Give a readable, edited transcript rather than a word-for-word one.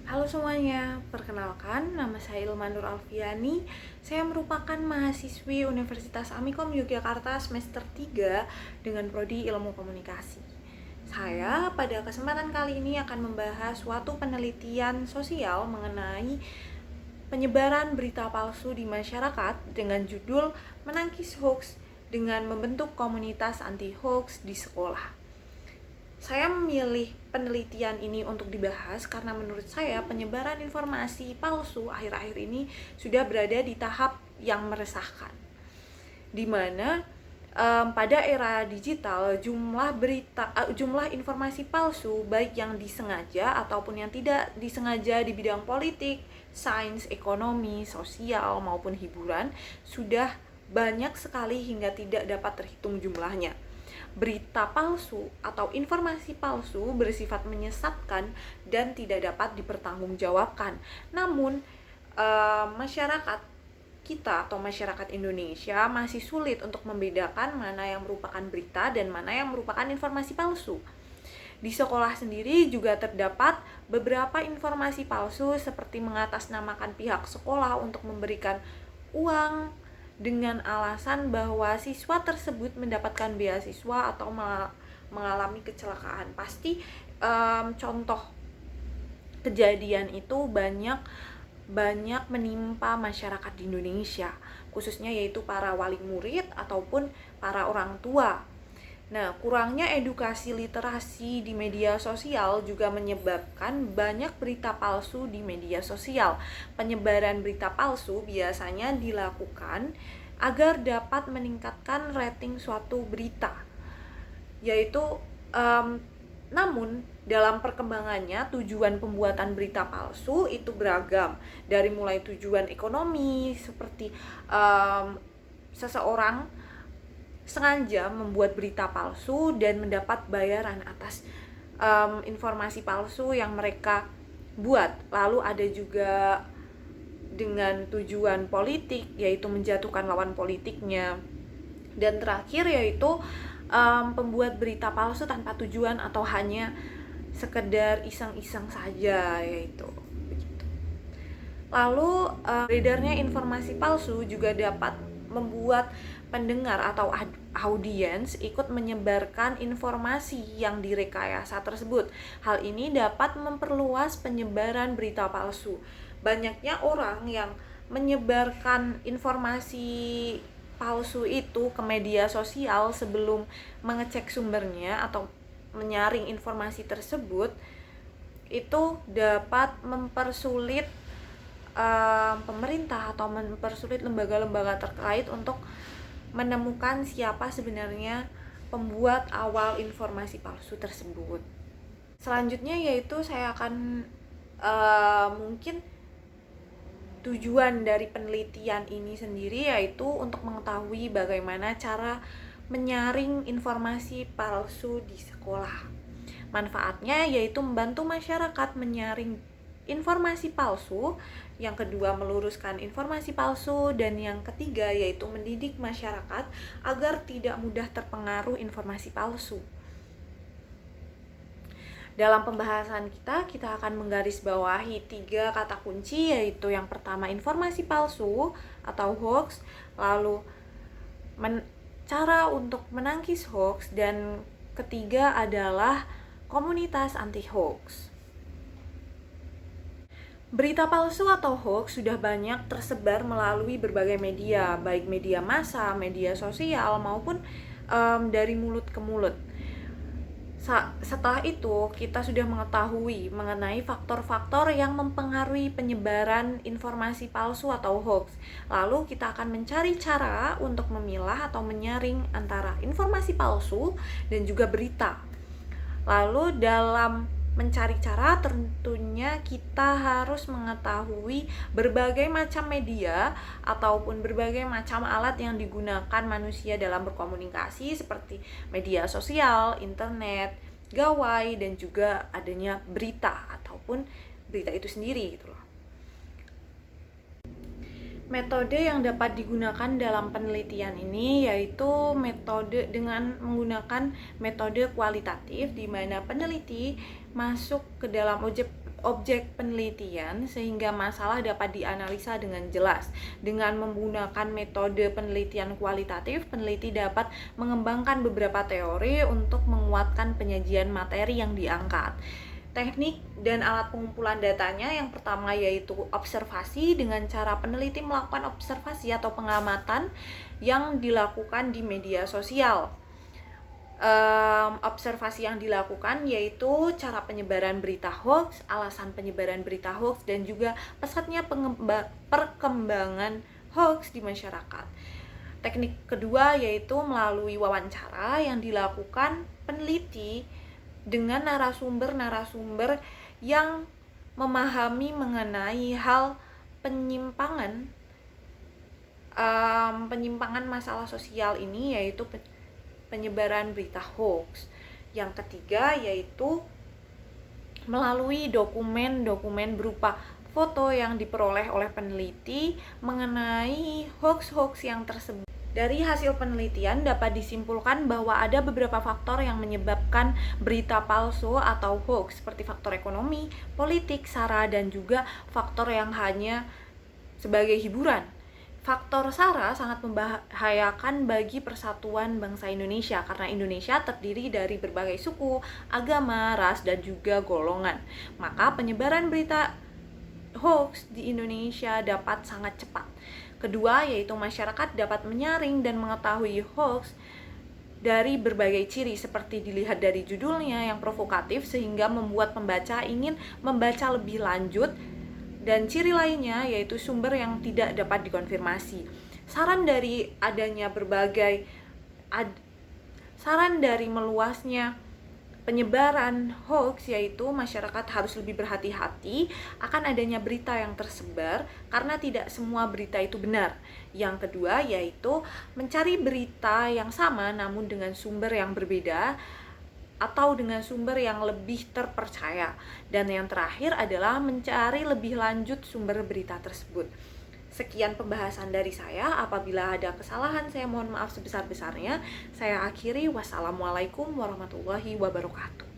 Halo semuanya, perkenalkan nama saya Ilmanur Alfiani. Saya merupakan mahasiswi Universitas Amikom Yogyakarta semester 3 dengan prodi Ilmu Komunikasi. Saya pada kesempatan kali ini akan membahas suatu penelitian sosial mengenai penyebaran berita palsu di masyarakat dengan judul Menangkis Hoax dengan membentuk komunitas anti hoax di sekolah. Saya memilih penelitian ini untuk dibahas karena menurut saya penyebaran informasi palsu akhir-akhir ini sudah berada di tahap yang meresahkan, di mana pada era digital jumlah informasi palsu baik yang disengaja ataupun yang tidak disengaja di bidang politik, sains, ekonomi, sosial maupun hiburan sudah banyak sekali hingga tidak dapat terhitung jumlahnya. Berita palsu atau informasi palsu bersifat menyesatkan dan tidak dapat dipertanggungjawabkan. Namun masyarakat kita atau masyarakat Indonesia masih sulit untuk membedakan mana yang merupakan berita dan mana yang merupakan informasi palsu. Di sekolah sendiri juga terdapat beberapa informasi palsu seperti mengatasnamakan pihak sekolah untuk memberikan uang dengan alasan bahwa siswa tersebut mendapatkan beasiswa atau mengalami kecelakaan. Pasti contoh kejadian itu banyak menimpa masyarakat di Indonesia, khususnya yaitu para wali murid ataupun para orang tua. Nah, kurangnya edukasi literasi di media sosial juga menyebabkan banyak berita palsu di media sosial. Penyebaran berita palsu biasanya dilakukan agar dapat meningkatkan rating suatu berita, yaitu namun dalam perkembangannya tujuan pembuatan berita palsu itu beragam, dari mulai tujuan ekonomi seperti seseorang sengaja membuat berita palsu dan mendapat bayaran atas informasi palsu yang mereka buat. Lalu ada juga dengan tujuan politik, yaitu menjatuhkan lawan politiknya. Dan terakhir yaitu pembuat berita palsu tanpa tujuan atau hanya sekedar iseng-iseng saja, yaitu begitu. Lalu beredarnya informasi palsu juga dapat membuat pendengar atau audiens ikut menyebarkan informasi yang direkayasa tersebut. Hal ini dapat memperluas penyebaran berita palsu. Banyaknya orang yang menyebarkan informasi palsu itu ke media sosial sebelum mengecek sumbernya atau menyaring informasi tersebut, itu dapat mempersulit pemerintah atau mempersulit lembaga-lembaga terkait untuk menemukan siapa sebenarnya pembuat awal informasi palsu tersebut. Selanjutnya yaitu saya akan mungkin tujuan dari penelitian ini sendiri yaitu untuk mengetahui bagaimana cara menyaring informasi palsu di sekolah. Manfaatnya yaitu membantu masyarakat menyaring informasi palsu, yang kedua meluruskan informasi palsu, dan yang ketiga yaitu mendidik masyarakat agar tidak mudah terpengaruh informasi palsu. Dalam pembahasan kita akan menggarisbawahi 3 kata kunci, yaitu yang pertama informasi palsu atau hoax, lalu cara untuk menangkis hoax, dan ketiga adalah komunitas anti hoax. Berita palsu atau hoax sudah banyak tersebar melalui berbagai media, baik media massa, media sosial maupun dari mulut ke mulut. Setelah itu kita sudah mengetahui mengenai faktor-faktor yang mempengaruhi penyebaran informasi palsu atau hoax. Lalu kita akan mencari cara untuk memilah atau menyaring antara informasi palsu dan juga berita. Lalu dalam mencari cara tentunya kita harus mengetahui berbagai macam media ataupun berbagai macam alat yang digunakan manusia dalam berkomunikasi, seperti media sosial, internet, gawai, dan juga adanya berita ataupun berita itu sendiri gitu loh. Metode yang dapat digunakan dalam penelitian ini yaitu metode dengan menggunakan metode kualitatif, di mana peneliti masuk ke dalam objek penelitian sehingga masalah dapat dianalisa dengan jelas. Dengan menggunakan metode penelitian kualitatif, peneliti dapat mengembangkan beberapa teori untuk menguatkan penyajian materi yang diangkat. Teknik dan alat pengumpulan datanya yang pertama yaitu observasi, dengan cara peneliti melakukan observasi atau pengamatan yang dilakukan di media sosial. Observasi yang dilakukan yaitu cara penyebaran berita hoax, alasan penyebaran berita hoax, dan juga pesatnya perkembangan hoax di masyarakat. Teknik kedua yaitu melalui wawancara yang dilakukan peneliti dengan narasumber-narasumber yang memahami mengenai hal penyimpangan masalah sosial ini, yaitu penyebaran berita hoax. Yang ketiga yaitu melalui dokumen-dokumen berupa foto yang diperoleh oleh peneliti mengenai hoax-hoax yang tersebut. Dari hasil penelitian dapat disimpulkan bahwa ada beberapa faktor yang menyebabkan berita palsu atau hoax, seperti faktor ekonomi, politik, SARA, dan juga faktor yang hanya sebagai hiburan. Faktor SARA sangat membahayakan bagi persatuan bangsa Indonesia karena Indonesia terdiri dari berbagai suku, agama, ras, dan juga golongan. Maka penyebaran berita hoax di Indonesia dapat sangat cepat. Kedua, yaitu masyarakat dapat menyaring dan mengetahui hoax dari berbagai ciri seperti dilihat dari judulnya yang provokatif sehingga membuat pembaca ingin membaca lebih lanjut, dan ciri lainnya yaitu sumber yang tidak dapat dikonfirmasi. Saran dari meluasnya penyebaran hoax yaitu masyarakat harus lebih berhati-hati akan adanya berita yang tersebar karena tidak semua berita itu benar. Yang kedua yaitu mencari berita yang sama namun dengan sumber yang berbeda atau dengan sumber yang lebih terpercaya. Dan yang terakhir adalah mencari lebih lanjut sumber berita tersebut. Sekian pembahasan dari saya. Apabila ada kesalahan, saya mohon maaf sebesar-besarnya. Saya akhiri. Wassalamualaikum warahmatullahi wabarakatuh.